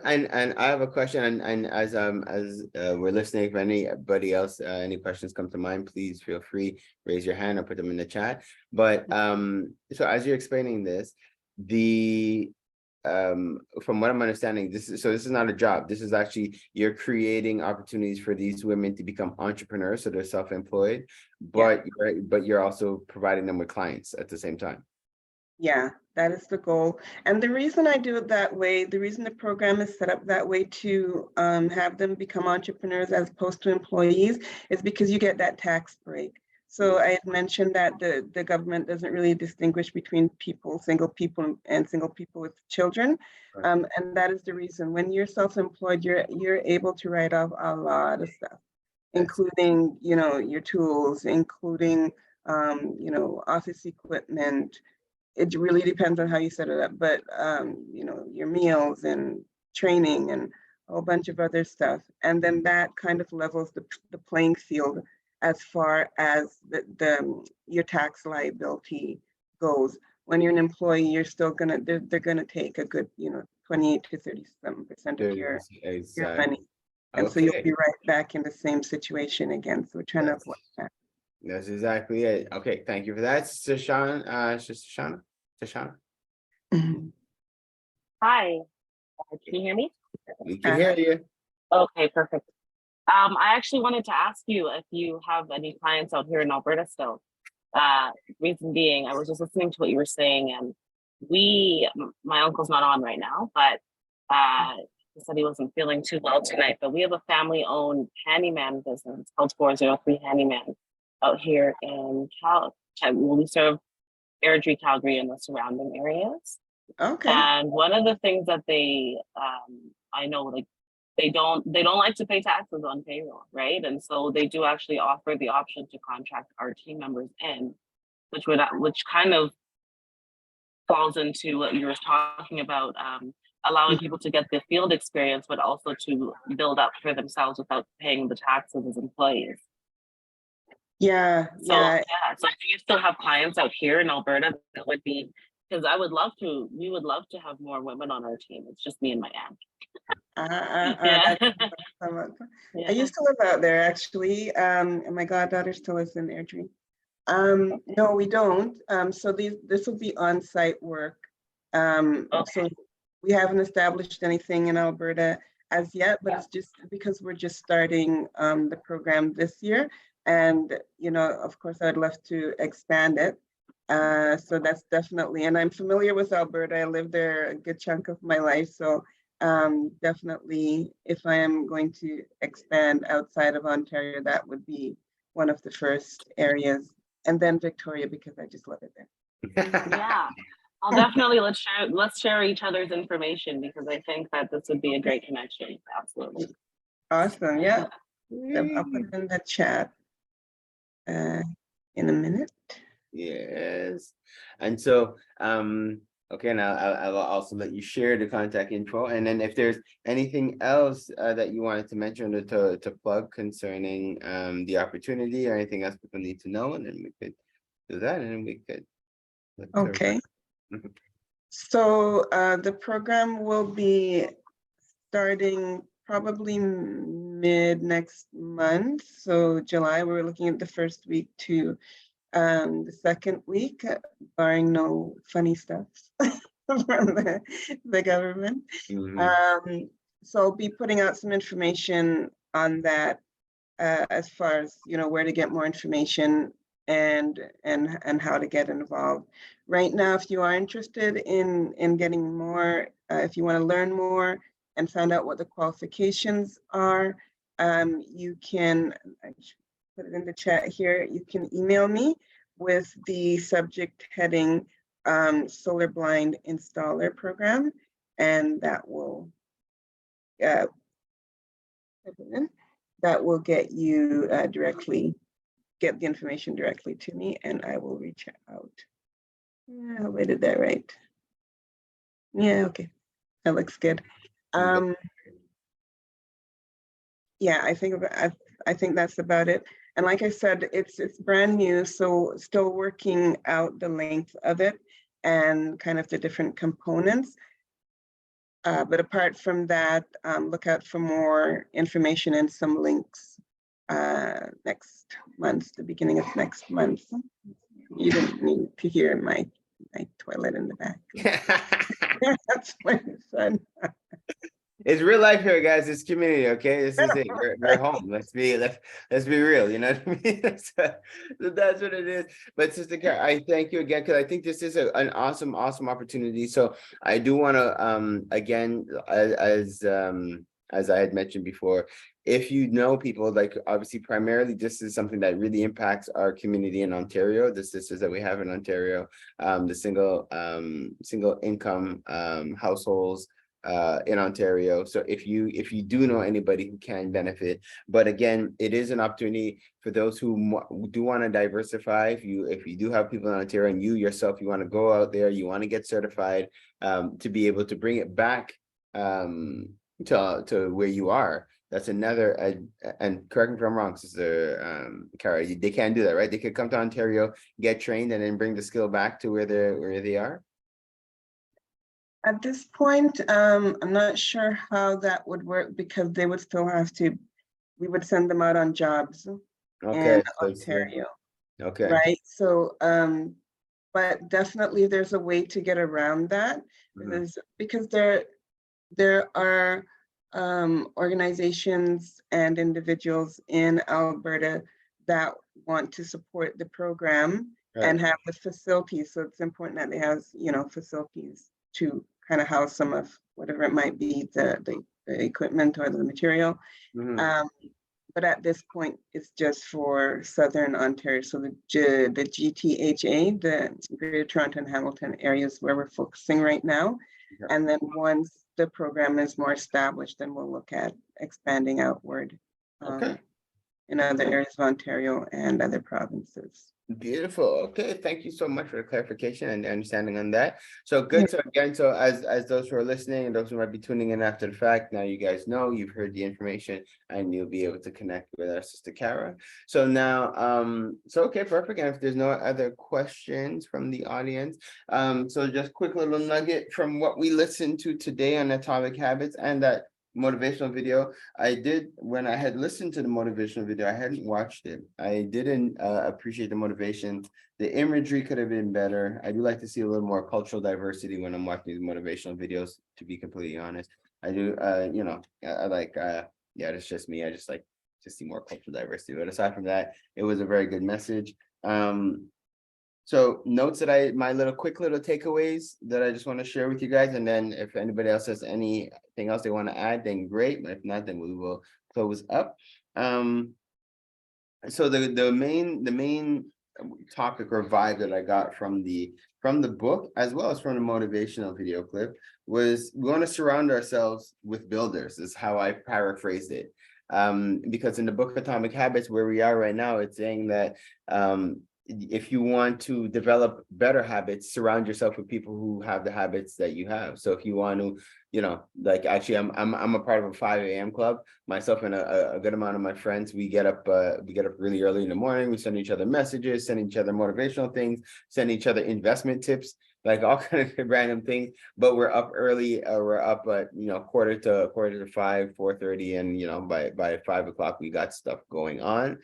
And I have a question, and as we're listening, if anybody else any questions come to mind, please feel free, raise your hand or put them in the chat. But so as you're explaining this, from what I'm understanding, this is not a job. This is actually, you're creating opportunities for these women to become entrepreneurs, so they're self-employed, but you're also providing them with clients at the same time. Yeah, that is the goal. And the reason I do it that way, the reason the program is set up that way to have them become entrepreneurs as opposed to employees, is because you get that tax break. So I had mentioned that the government doesn't really distinguish between single people and single people with children. Right. And that is the reason. When you're self-employed, you're able to write off a lot of stuff, including, your tools, including, office equipment. It really depends on how you set it up, but your meals and training and a whole bunch of other stuff. And then that kind of levels the playing field as far as your tax liability goes. When you're an employee, you're still they're gonna take a good 28 to 37% of your money, and so you'll be right back in the same situation again. So we're trying to avoid that. That's exactly it. Okay, thank you for that, Shoshana. Hi, can you hear me? We can hear you. Okay, perfect. I actually wanted to ask you if you have any clients out here in Alberta still. Reason being, I was just listening to what you were saying, and my uncle's not on right now, but he said he wasn't feeling too well tonight, but we have a family-owned handyman business called 403 Handyman out here in we serve Airdrie, Calgary, and the surrounding areas. Okay. And one of the things that they, I know, like they don't like to pay taxes on payroll, right? And so they do actually offer the option to contract our team members in, which kind of falls into what you were talking about, allowing people to get the field experience, but also to build up for themselves without paying the taxes as employees. Yeah. So do you still have clients out here in Alberta that would be, because we would love to have more women on our team. It's just me and my aunt. I used to live out there actually, and my goddaughter still lives in Airdrie. No, we don't. So this will be on-site work. So we haven't established anything in Alberta as yet, but it's just because we're just starting the program this year. And, you know, of course, I'd love to expand it. So that's definitely, and I'm familiar with Alberta. I lived there a good chunk of my life. So definitely, if I am going to expand outside of Ontario, that would be one of the first areas. And then Victoria, because I just love it there. Yeah. I'll definitely let's share each other's information, because I think that this would be a great connection. Absolutely. Awesome. Yeah. I'll put it in the chat in a minute. Yes. And so, okay, now I'll also let you share the contact info. And then if there's anything else that you wanted to mention or to plug concerning the opportunity or anything else people need to know, and then we could do that, and then we could. Okay. So the program will be starting probably mid next month. So July, we're looking at the first week to the second week, barring no funny stuff from the government. So I'll be putting out some information on that as far as, you know, where to get more information and how to get involved. Right now, if you are interested in getting more, if you want to learn more and find out what the qualifications are, you can, I should put it in the chat here, you can email me with the subject heading Solar Blind Installer Program, and that will get you get the information directly to me, and I will reach out. Yeah, I hope I did that right. Yeah, okay, that looks good. Yeah, I think that's about it. And like I said, it's brand new, so still working out the length of it and kind of the different components. But apart from that, look out for more information and some links next month, the beginning of next month. You didn't need to hear my toilet in the back. That's my son. It's real life here, guys. It's community, okay? This is it. We're home. Let's be real. You know what I mean? So that's what it is. But Sister Kara, I thank you again, because I think this is an awesome opportunity. So I do want to again, as I had mentioned before, if you know people, like obviously primarily this is something that really impacts our community in Ontario, the sisters that we have in Ontario, the single income households in Ontario. So if you do know anybody who can benefit, but again, it is an opportunity for those who do want to diversify. If you do have people in Ontario and you yourself, you want to go out there, you want to get certified, to be able to bring it back to where you are. That's another, and correct me if I'm wrong, Sister Kara, they can't do that, right? They could come to Ontario, get trained, and then bring the skill back to where they are. At this point, I'm not sure how that would work, because they would still have to, we would send them out on jobs in Ontario. Okay. Right. So, but definitely there's a way to get around that, because there are organizations and individuals in Alberta that want to support the program and have the facilities. So it's important that they have, you know, facilities to kind of house some of whatever it might be, the equipment or the material. But at this point, it's just for Southern Ontario. So the GTHA, the Greater Toronto and Hamilton areas, where we're focusing right now. And then once the program is more established, then we'll look at expanding outward in other areas of Ontario and other provinces. Beautiful. Okay, thank you so much for the clarification and understanding on that. So good. So again, so as those who are listening and those who might be tuning in after the fact, now you guys know, you've heard the information, and you'll be able to connect with our Sister Kara. So now, so okay, perfect. And if there's no other questions from the audience, so just quick little nugget from what we listened to today on Atomic Habits, and that motivational video. I did, when I had listened to the motivational video, I hadn't watched it. I didn't appreciate the motivation. The imagery could have been better. I do like to see a little more cultural diversity when I'm watching these motivational videos, to be completely honest. I do, you know, I like, yeah, that's just me. I just like to see more cultural diversity. But aside from that, it was a very good message. So notes that my quick little takeaways that I just want to share with you guys. And then if anybody else has anything else they want to add, then great. But if not, then we will close up. So the main topic or vibe that I got from the book, as well as from the motivational video clip, was we want to surround ourselves with builders, is how I paraphrased it. Because in the book Atomic Habits, where we are right now, it's saying that if you want to develop better habits, surround yourself with people who have the habits that you have. So if you want to, you know, like actually I'm a part of a 5 a.m. club. Myself and a good amount of my friends, we get up really early in the morning. We send each other messages, send each other motivational things, send each other investment tips, like all kind of random things. But we're up early. We're up at, you know, quarter to 5, 4:30, and you know, by 5 o'clock we got stuff going on.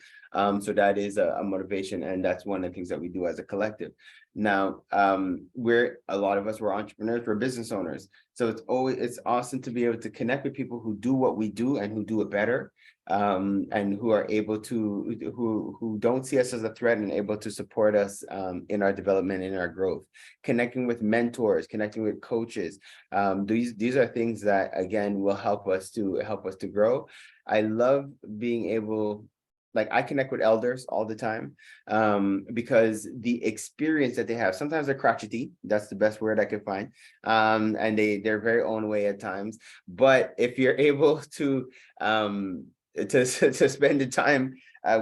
So that is a motivation, and that's one of the things that we do as a collective. Now, a lot of us were entrepreneurs, we're business owners. So it's awesome to be able to connect with people who do what we do and who do it better, and who are able to, who don't see us as a threat and able to support us in our development, in our growth. Connecting with mentors, connecting with coaches. These are things that, again, will help us to grow. I love being able, like, I connect with elders all the time, because the experience that they have, sometimes they're crotchety, that's the best word I could find, and they're very own way at times. But if you're able to spend the time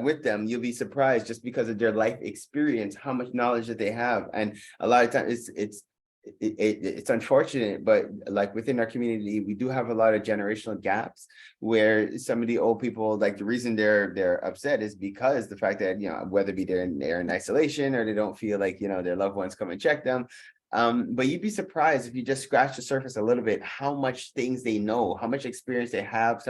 with them, you'll be surprised, just because of their life experience, how much knowledge that they have. And a lot of times it's unfortunate, but like within our community, we do have a lot of generational gaps, where some of the old people, like, the reason they're upset is because the fact that, you know, whether it be they're in isolation, or they don't feel like, you know, their loved ones come and check them. But you'd be surprised if you just scratch the surface a little bit, how much things they know, how much experience they have.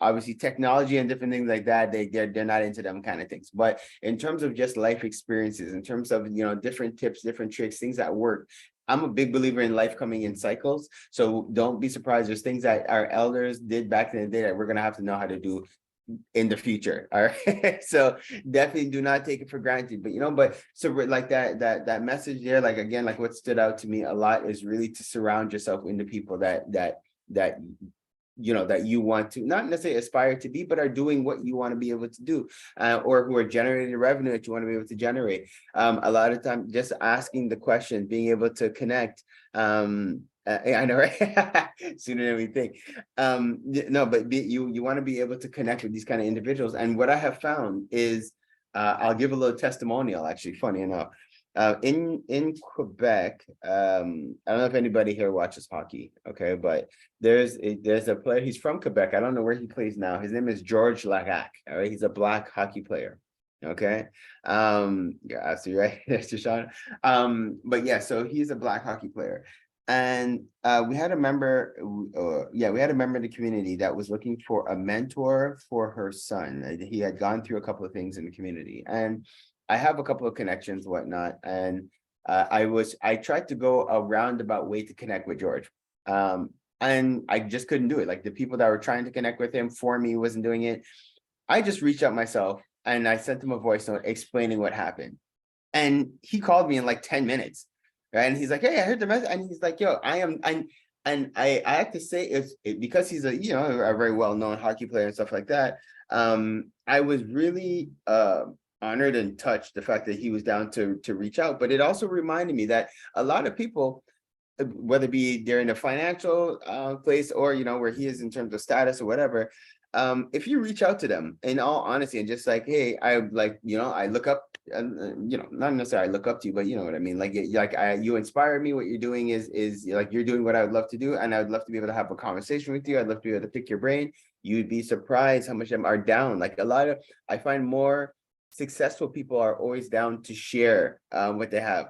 Obviously technology and different things like that, they're not into them kind of things. But in terms of just life experiences, in terms of, you know, different tips, different tricks, things that work, I'm a big believer in life coming in cycles. So don't be surprised. There's things that our elders did back in the day that we're going to have to know how to do in the future. All right. So definitely do not take it for granted. But, you know, so like that message there, like, again, like what stood out to me a lot is really to surround yourself with the people that you know, that you want to not necessarily aspire to be, but are doing what you want to be able to do, or who are generating the revenue that you want to be able to generate. A lot of time, just asking the question, being able to connect. I know, right? Sooner than we think. No, but you want to be able to connect with these kind of individuals. And what I have found is, I'll give a little testimonial, actually, funny enough. In Quebec, I don't know if anybody here watches hockey, okay, but there's a player, he's from Quebec. I don't know where he plays now. His name is George Lagac. All right, he's a Black hockey player. Okay. Yeah, absolutely right. That's Sean. But yeah, so he's a Black hockey player. And we had a member, we had a member in the community that was looking for a mentor for her son. He had gone through a couple of things in the community, and I have a couple of connections, whatnot, and I tried to go a roundabout way to connect with George, and I just couldn't do it. Like, the people that were trying to connect with him for me wasn't doing it. I just reached out myself, and I sent him a voice note explaining what happened, and he called me in like 10 minutes, right? And he's like, "Hey, I heard the message," and he's like, "Yo, I have to say, because he's a, you know, a very well-known hockey player and stuff like that. I was really honored and touched the fact that he was down to reach out. But it also reminded me that a lot of people, whether it be they're in a financial place, or, you know, where he is in terms of status or whatever, if you reach out to them in all honesty and just like, "Hey, I like, you know, I look up," you know, not necessarily I look up to you, but you know what I mean? Like, you inspire me. What you're doing is like, you're doing what I would love to do. And I would love to be able to have a conversation with you. I'd love to be able to pick your brain. You'd be surprised how much of them are down. Like, I find more successful people are always down to share what they have,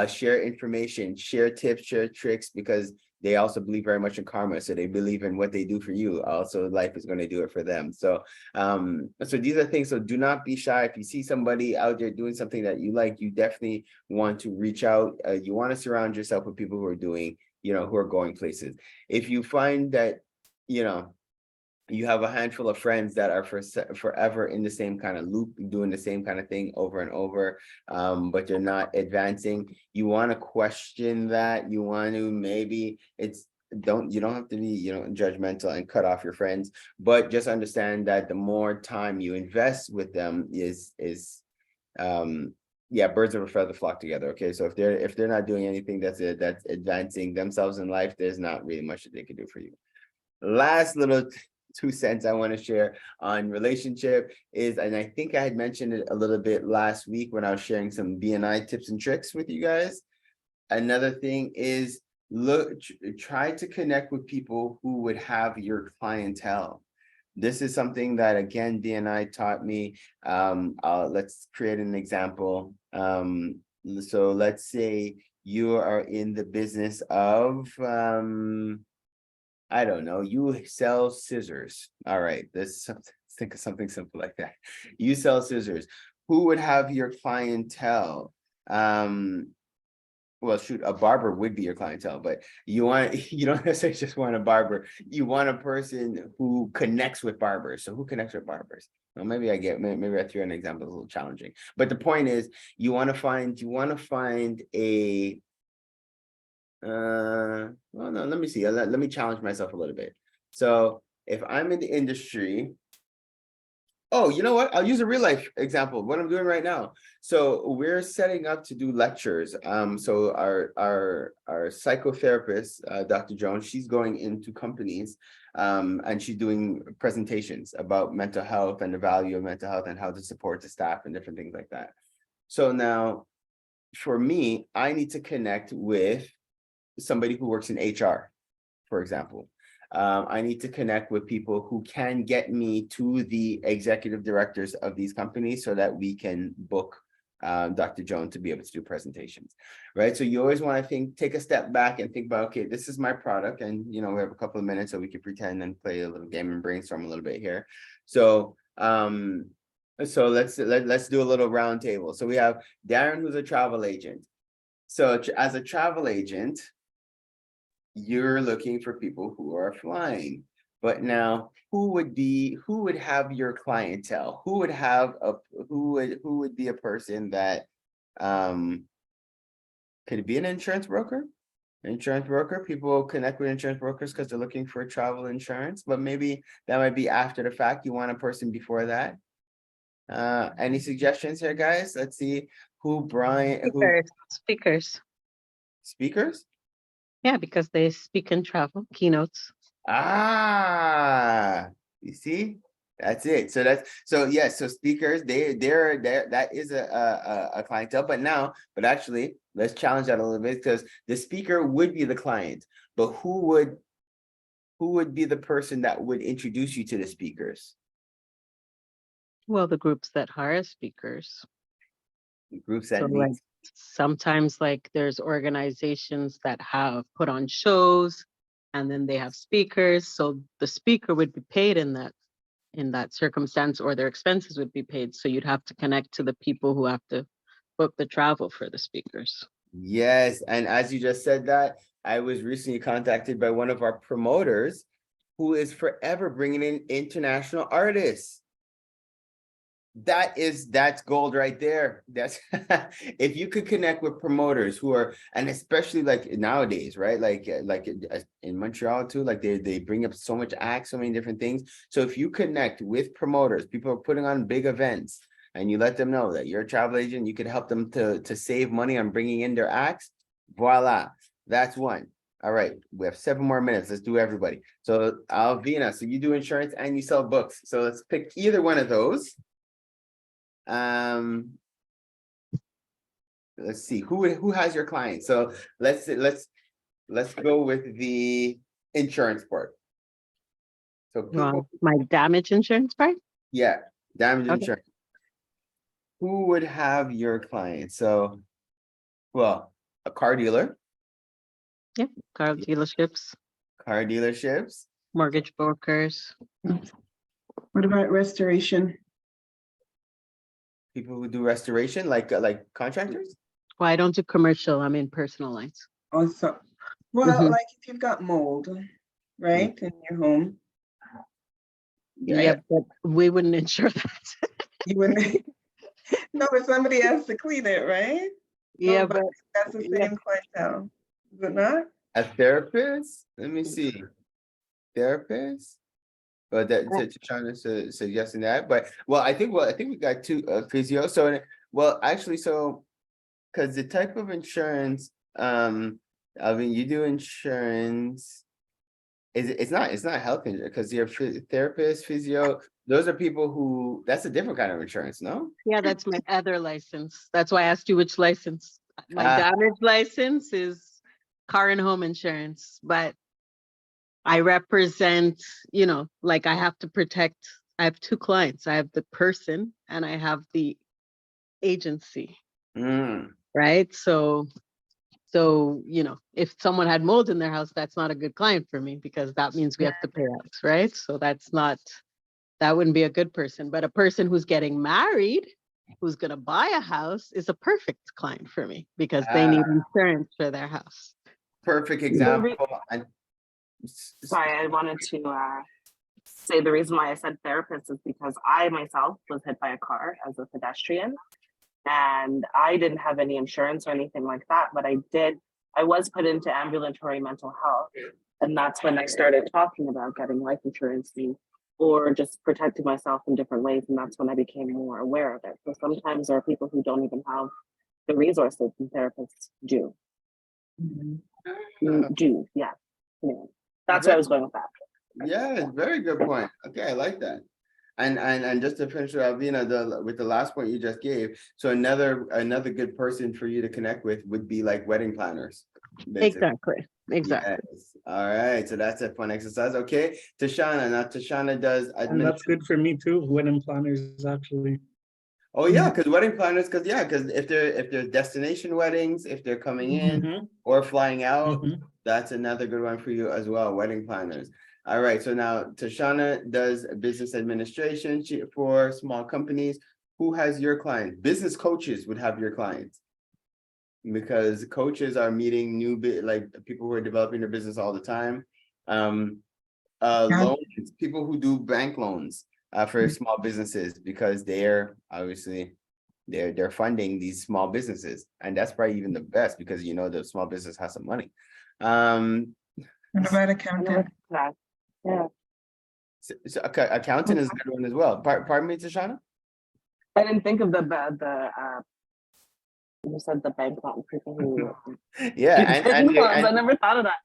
share information, share tips, share tricks, because they also believe very much in karma. So they believe in what they do for you. Also, life is going to do it for them. So, so these are things. So do not be shy. If you see somebody out there doing something that you like, you definitely want to reach out. You want to surround yourself with people who are doing, you know, who are going places. If you find that, you know, you have a handful of friends that are forever in the same kind of loop, doing the same kind of thing over and over, but you're not advancing, you want to question that. You want to, maybe you don't have to be, you know, judgmental and cut off your friends, but just understand that the more time you invest with them is yeah, birds of a feather flock together. Okay, so if they're not doing anything that's advancing themselves in life, there's not really much that they can do for you. Last little 2 cents I want to share on relationship is, and I think I had mentioned it a little bit last week when I was sharing some BNI tips and tricks with you guys. Another thing is, try to connect with people who would have your clientele. This is something that, again, BNI taught me. Let's create an example. So let's say you are in the business of I don't know, you sell scissors. All right, let's think of something simple like that. You sell scissors. Who would have your clientele? Well, shoot, a barber would be your clientele, but you don't necessarily just want a barber. You want a person who connects with barbers. So who connects with barbers? Well, maybe I threw an example that's a little challenging. But the point is, you want to find a well, no, let me see. Let me challenge myself a little bit. So if I'm in the industry, oh, you know what? I'll use a real life example, what I'm doing right now. So we're setting up to do lectures. So our psychotherapist, Dr. Jones, she's going into companies, and she's doing presentations about mental health and the value of mental health and how to support the staff and different things like that. So now, for me, I need to connect with somebody who works in HR, for example. I need to connect with people who can get me to the executive directors of these companies so that we can book Dr. Jones to be able to do presentations, right? So you always want to take a step back and think about, okay, this is my product, and you know, we have a couple of minutes so we can pretend and play a little game and brainstorm a little bit here. So let's do a little round table. So we have Darren, who's a travel agent. So as a travel agent, you're looking for people who are flying, but now who would have your clientele? Who would be a person that could it be an insurance broker? People connect with insurance brokers because they're looking for travel insurance, but maybe that might be after the fact. You want a person before that. Any suggestions here, guys? Let's see who Speakers. Speakers? Yeah, because they speak and travel, keynotes. Ah, you see, that's it. So speakers, that is a clientele. But actually, let's challenge that a little bit, because the speaker would be the client, but who would be the person that would introduce you to the speakers? Well, the groups that hire speakers. The groups that So like sometimes like there's organizations that have put on shows and then they have speakers. So the speaker would be paid in that circumstance, or their expenses would be paid. So you'd have to connect to the people who have to book the travel for the speakers. Yes, and as you just said that, I was recently contacted by one of our promoters who is forever bringing in international artists. That's gold right there. That's if you could connect with promoters who are, and especially like nowadays, right? Like in Montreal too, like they bring up so much acts, so many different things. So if you connect with promoters, people are putting on big events, and you let them know that you're a travel agent, you could help them to save money on bringing in their acts. Voila, that's one. All right, we have 7 more minutes. Let's do everybody. So Alvina, so you do insurance and you sell books. So let's pick either one of those. Let's see who has your client. So let's go with the insurance part. So people, My damage insurance part? yeah, damage Okay. insurance. Who would have your client? So, well, a car dealer, Yep, car dealerships, car dealerships, mortgage brokers. What about restoration? people who do restoration, like contractors. Well, I don't do commercial, I'm in personal lines. Also, well, Mhm. like if you've got mold, right, in your home, Yeah, but we wouldn't insure that. you wouldn't. No, but somebody has to clean it, right? Yeah, No, but but that's the yeah. same clientele, is it not? A therapist? Let me see. Therapist? But that trying to suggesting that, but I think we got two physio. So actually, so because the type of insurance, I mean, you do insurance. It's not health insurance because you're therapist, physio. Those are people who that's a different kind of insurance, no? Yeah, that's my other license. That's why I asked you which license. My Ah. damage license is car and home insurance, but I represent, like I have to protect, I have two clients. I have the person and I have the agency, Mm. right? So, if someone had mold in their house, that's not a good client for me because that means we have to pay out, right? So that wouldn't be a good person. But a person who's getting married, who's going to buy a house is a perfect client for me because they need insurance for their house. Perfect example. And Sorry, I wanted to say the reason why I said therapist is because I myself was hit by a car as a pedestrian, and I didn't have any insurance or anything like that, but I was put into ambulatory mental health, and that's when I started talking about getting life insurance or just protecting myself in different ways, and that's when I became more aware of it. So sometimes there are people who don't even have the resources and therapists do. Yeah. That's where I was going with that. yeah, very good point. Okay, I like that. And just to finish with Alvina, with the last point you just gave, so another good person for you to connect with would be like wedding planners. Basically. Exactly. Yes. All right. So that's a fun exercise. Okay. Tashana. Now Tashana does And that's good for me too. Wedding planners actually. Oh yeah, because wedding planners, because if they're destination weddings, if they're coming in or flying out, that's another good one for you as well. Wedding planners. All right. So now Tashana does business administration for small companies. Who has your clients? Business coaches would have your clients, because coaches are meeting like people who are developing their business all the time. Loans, people who do bank loans for small businesses, because they're obviously they're funding these small businesses, and that's probably even the best because the small business has some money. What about accountant? Yeah. So accountant is a good one as well. Pardon me, Tashana? I didn't think of you said the bank loan people who yeah, and I never thought of that.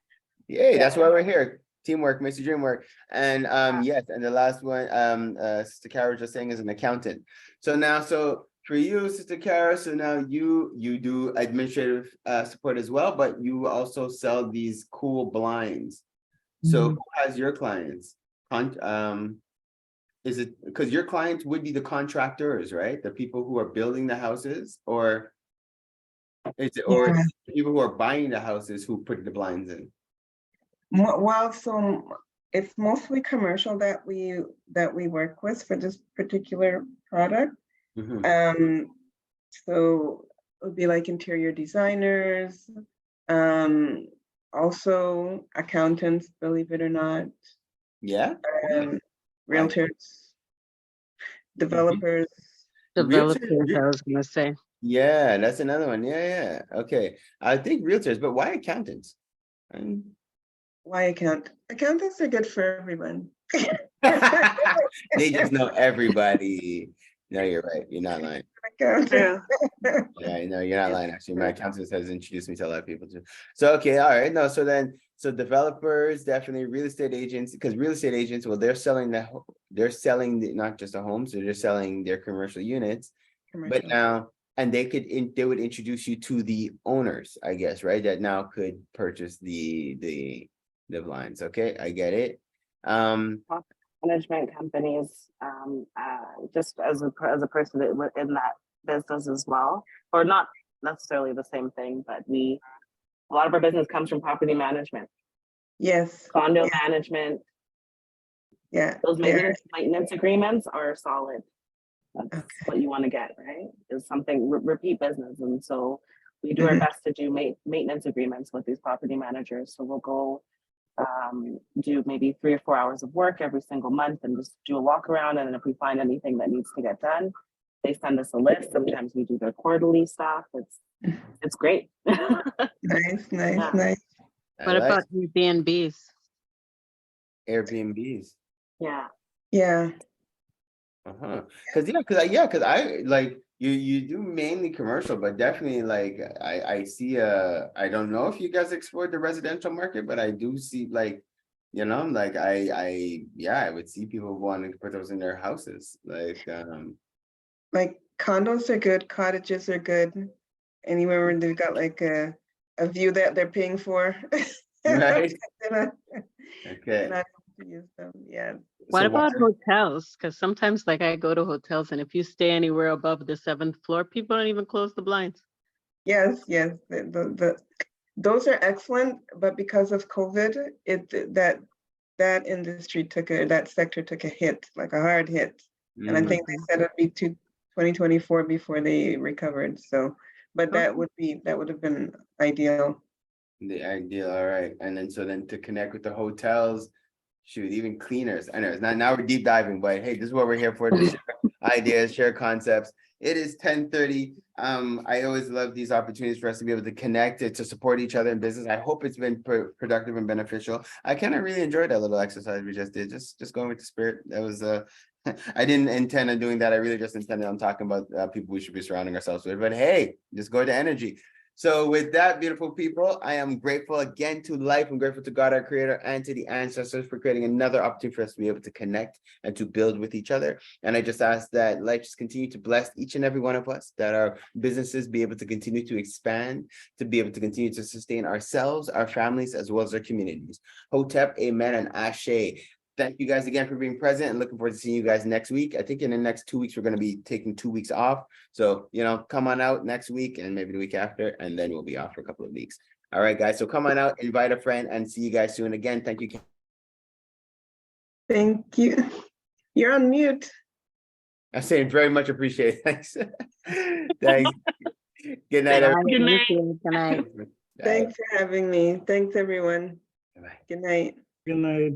Yeah, that's why we're here. Teamwork makes the dream work. And yes, and the last one, Sister Kara was just saying, is an accountant. So for you, Sister Kara, so now you do administrative support as well, but you also sell these cool blinds. So who has your clients? Is it because your clients would be the contractors, right? The people who are building the houses, or people who are buying the houses who put the blinds in? Well, so it's mostly commercial that we work with for this particular product. So it would be like interior designers, also accountants, believe it or not. Yeah. Realtors, developers. Developers, I was gonna say. Yeah, that's another one. Yeah. Okay. I think realtors, but why accountants? Why accountants are good for everyone. They just know everybody. No, you're right. You're not lying. Yeah, no, you're not lying. Actually, my accountant has introduced me to a lot of people too. So okay, all right. No, so developers, definitely real estate agents, because real estate agents, well, they're selling not just the homes, they're just selling their commercial units. But now, and they would introduce you to the owners, I guess, right? That now could purchase the blinds. Okay, I get it. Management companies, just as a person in that business as well, or not necessarily the same thing, but we A lot of our business comes from property management, Yes. condo management. Yeah. Those there. maintenance agreements are solid. That's Okay. what you want to get, right? Is something repeat business. And so we do our best to do maintenance agreements with these property managers. So we'll go do maybe 3 or 4 hours of work every single month and just do a walk around. And then if we find anything that needs to get done, they send us a list. Sometimes we do their quarterly stuff. It's great. Nice, nice, Yeah. nice. What about Airbnbs? Airbnbs? Yeah. Yeah. Because I like you do mainly commercial, but definitely like I see I don't know if you guys explored the residential market, but I do see like, you know, like I would see people wanting to put those in their houses. Like condos are good, cottages are good. Anywhere where they've got like a view that they're paying for. Right. They're Okay. not able to use them. Yeah. What So about hotels? Because sometimes like I go to hotels and if you stay anywhere above the 7th floor, people don't even close the blinds. Yes, yes. Those are excellent, but because of COVID, that industry that sector took a hit, like a hard hit. And I think they said it'd be 2024 before they recovered. So, but that would have been ideal. the ideal, all right. And then to connect with the hotels, shoot, even cleaners. I know it's not, now we're deep diving, but hey, this is what we're here for, to share ideas, share concepts. It is 10:30. I always love these opportunities for us to be able to connect, to support each other in business. I hope it's been productive and beneficial. I kind of really enjoyed that little exercise we just did, just going with the spirit. That was I didn't intend on doing that. I really just intended on talking about people we should be surrounding ourselves with. But hey, just go to energy. So with that, beautiful people, I am grateful again to life. I'm grateful to God, our creator, and to the ancestors for creating another opportunity for us to be able to connect and to build with each other. And I just ask that life just continue to bless each and every one of us, that our businesses be able to continue to expand, to be able to continue to sustain ourselves, our families, as well as our communities. Hotep, amen, and ashe. Thank you guys again for being present and looking forward to seeing you guys next week. I think in the next 2 weeks, we're going to be taking 2 weeks off. So, you know, come on out next week and maybe the week after, and then we'll be off for a couple of weeks. All right, guys. So come on out, invite a friend, and see you guys soon. Again, thank you. Thank you. You're on mute. I say very much appreciated. Thanks. Thanks. Good night, everyone. Good night. Good night. Thanks for having me. Thanks, everyone. Bye-bye. Good night. Good night.